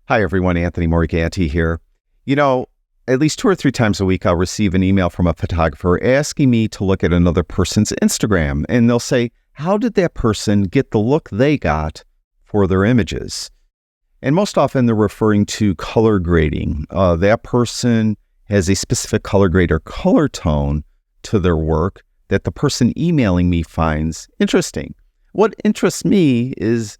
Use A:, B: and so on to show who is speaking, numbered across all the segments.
A: Hi, everyone. Anthony Morganti here. At least 2 or 3 times a week, I'll receive an email from a photographer asking me to look at another person's Instagram. And they'll say, how did that person get the look they got for their images? And most often they're referring to color grading. That person has a specific color grade or color tone to their work that the person emailing me finds interesting. What interests me is,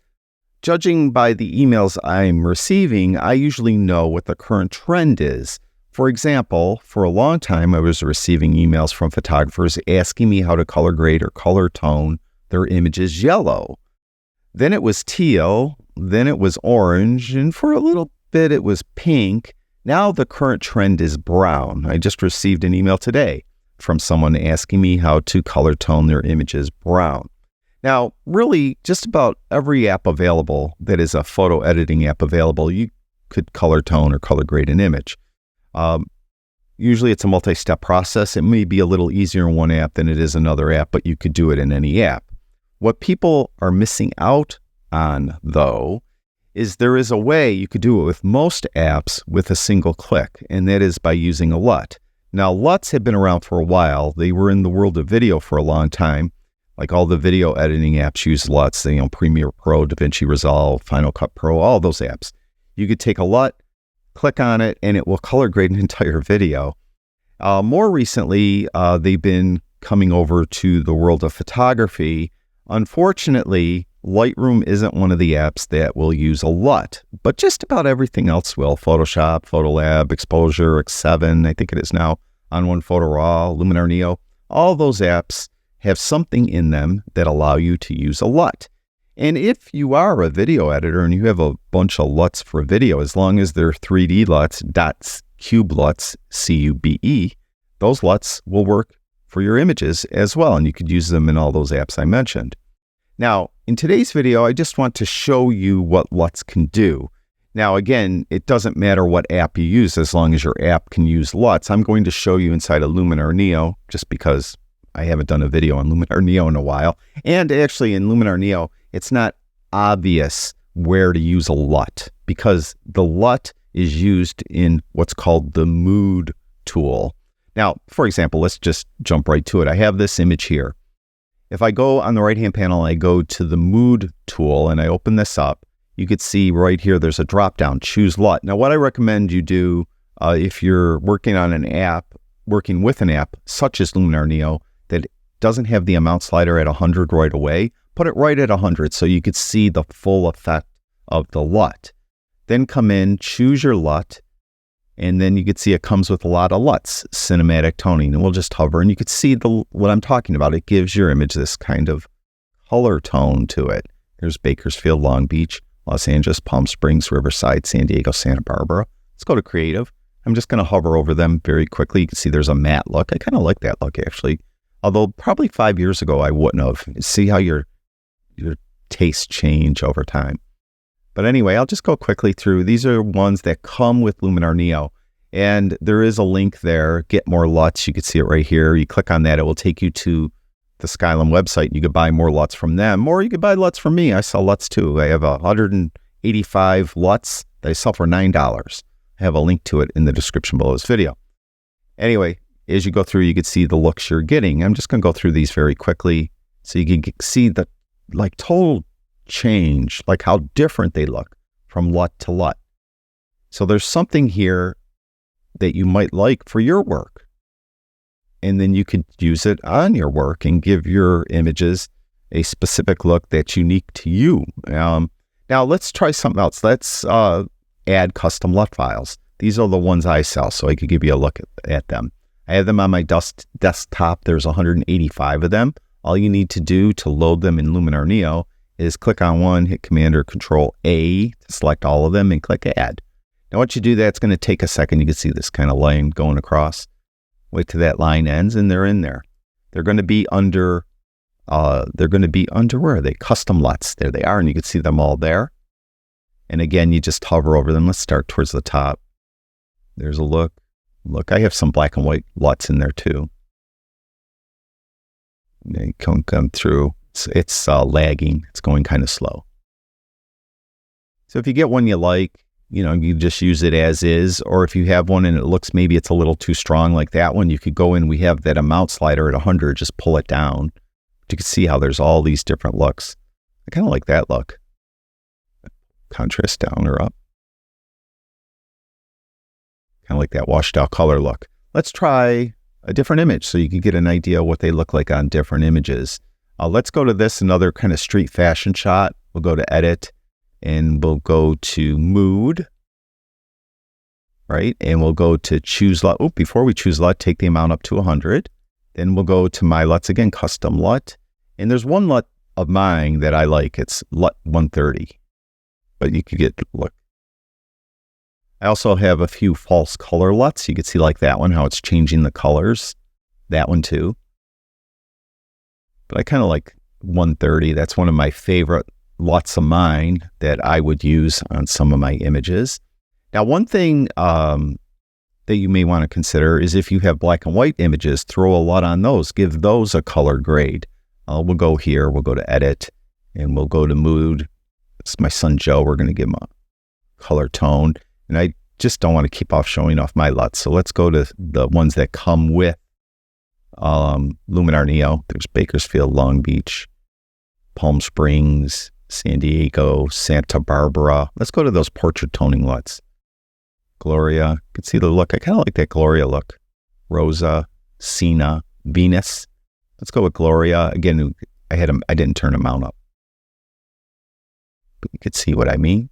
A: judging by the emails I'm receiving, I usually know what the current trend is. For example, for a long time, I was receiving emails from photographers asking me how to color grade or color tone their images yellow. Then it was teal, then it was orange, and for a little bit it was pink. Now the current trend is brown. I just received an email today from someone asking me how to color tone their images brown. Now, really, just about every app available that is a photo editing app available, you could color tone or color grade an image. Usually it's a multi-step process. It may be a little easier in one app than it is another app, but you could do it in any app. What people are missing out on, though, is there is a way you could do it with most apps with a single click, and that is by using a LUT. Now, LUTs have been around for a while. They were in the world of video for a long time. Like all the video editing apps use LUTs, Premiere Pro, DaVinci Resolve, Final Cut Pro, all those apps. You could take a LUT, click on it, and it will color grade an entire video. More recently, they've been coming over to the world of photography. Unfortunately, Lightroom isn't one of the apps that will use a LUT, but just about everything else will. Photoshop, Photolab, Exposure, X7, I think it is now, On One Photo Raw, Luminar Neo, all those apps have something in them that allow you to use a LUT. And if you are a video editor and you have a bunch of LUTs for video, as long as they're 3D LUTs, dots, cube LUTs, C-U-B-E, those LUTs will work for your images as well, and you could use them in all those apps I mentioned. Now, in today's video, I just want to show you what LUTs can do. Now, again, it doesn't matter what app you use as long as your app can use LUTs. I'm going to show you inside of Luminar Neo just because I haven't done a video on Luminar Neo in a while. And actually in Luminar Neo, it's not obvious where to use a LUT because the LUT is used in what's called the mood tool. Now, for example, let's just jump right to it. I have this image here. If I go on the right-hand panel, I go to the mood tool and I open this up, you could see right here, there's a drop-down, choose LUT. Now, what I recommend you do if you're working on an app, working with an app such as Luminar Neo, that doesn't have the amount slider at 100 right away, put it right at 100 so you could see the full effect of the LUT. Then come in, choose your LUT, and then you could see it comes with a lot of LUTs, cinematic toning, and we'll just hover, and you could see what I'm talking about. It gives your image this kind of color tone to it. There's Bakersfield, Long Beach, Los Angeles, Palm Springs, Riverside, San Diego, Santa Barbara. Let's go to Creative. I'm just going to hover over them very quickly. You can see there's a matte look. I kind of like that look, actually. Although probably 5 years ago, I wouldn't have. See how your tastes change over time. But anyway, I'll just go quickly through. These are ones that come with Luminar Neo. And there is a link there, Get More LUTs. You can see it right here. You click on that. It will take you to the Skylum website. You could buy more LUTs from them, or you could buy LUTs from me. I sell LUTs too. I have 185 LUTs that I sell for $9. I have a link to it in the description below this video. Anyway, as you go through, you can see the looks you're getting. I'm just going to go through these very quickly so you can see the total change, like how different they look from LUT to LUT. So there's something here that you might like for your work. And then you could use it on your work and give your images a specific look that's unique to you. Now let's try something else. Let's add custom LUT files. These are the ones I sell, so I could give you a look at them. I have them on my desktop. There's 185 of them. All you need to do to load them in Luminar Neo is click on one, hit Command or Control A to select all of them and click Add. Now, once you do that, it's going to take a second. You can see this kind of line going across. Wait till that line ends, and they're in there. They're going to be under, where are they? Custom LUTs. There they are, and you can see them all there. And again, you just hover over them. Let's start towards the top. There's a look. Look, I have some black and white LUTs in there too. They can't come through. It's lagging. It's going kind of slow. So if you get one you like, you just use it as is. Or if you have one and it looks, maybe it's a little too strong like that one, you could go in, we have that amount slider at 100, just pull it down. You can see how there's all these different looks. I kind of like that look. Contrast down or up. Kind of like that washed out color look. Let's try a different image so you can get an idea of what they look like on different images. Let's go to this, another kind of street fashion shot. We'll go to edit and we'll go to mood, right? And we'll go to choose LUT. Oh, before we choose LUT, take the amount up to 100. Then we'll go to my LUTs again, custom LUT. And there's one LUT of mine that I like. It's LUT 130, but you could get, look. I also have a few false color LUTs. You can see like that one, how it's changing the colors. That one too. But I kind of like 130. That's one of my favorite LUTs of mine that I would use on some of my images. Now, one thing that you may want to consider is if you have black and white images, throw a LUT on those. Give those a color grade. We'll go here. We'll go to edit and we'll go to mood. It's my son Joe. We're going to give him a color tone. And I just don't want to keep off showing off my LUTs. So let's go to the ones that come with Luminar Neo. There's Bakersfield, Long Beach, Palm Springs, San Diego, Santa Barbara. Let's go to those portrait toning LUTs. Gloria, you can see the look. I kind of like that Gloria look. Rosa, Sina, Venus. Let's go with Gloria. Again, I didn't turn them out up. But you could see what I mean.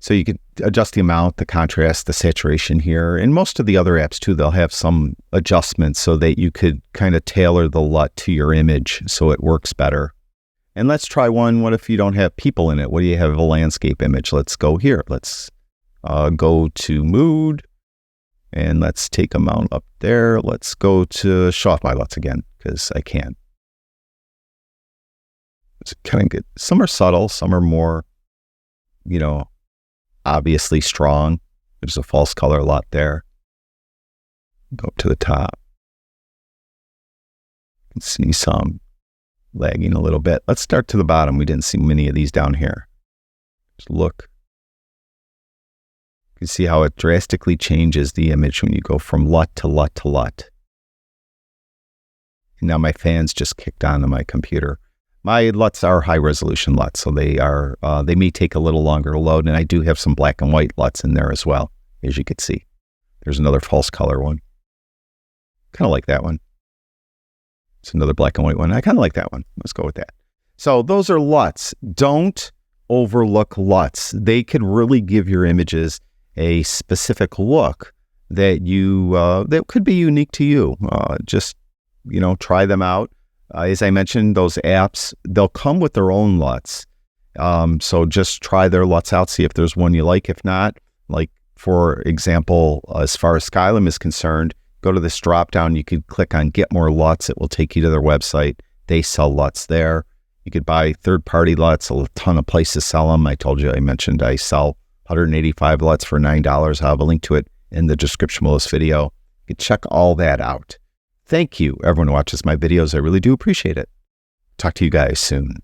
A: So you could adjust the amount, the contrast, the saturation here. And most of the other apps too, they'll have some adjustments so that you could kind of tailor the LUT to your image so it works better. And let's try one. What if you don't have people in it? What do you have? A landscape image. Let's go here. Let's go to mood and let's take amount up there. Let's go to show off my LUTs again because I can. It's kind of good. Some are subtle. Some are more, obviously strong. There's a false color LUT there. Go up to the top. You can see some lagging a little bit. Let's start to the bottom. We didn't see many of these down here. Just look. You can see how it drastically changes the image when you go from LUT to LUT to LUT. And now my fans just kicked onto my computer. My LUTs are high resolution LUTs, so they may take a little longer to load, and I do have some black and white LUTs in there as well, as you can see. There's another false color one. Kind of like that one. It's another black and white one. I kind of like that one. Let's go with that. So those are LUTs. Don't overlook LUTs. They could really give your images a specific look that that could be unique to you. Just try them out. As I mentioned, those apps, they'll come with their own LUTs. So just try their LUTs out, see if there's one you like. If not, like for example, as far as Skylum is concerned, go to this drop down. You could click on Get More LUTs. It will take you to their website. They sell LUTs there. You could buy third-party LUTs. A ton of places sell them. I mentioned I sell 185 LUTs for $9. I'll have a link to it in the description below this video. You can check all that out. Thank you, everyone who watches my videos. I really do appreciate it. Talk to you guys soon.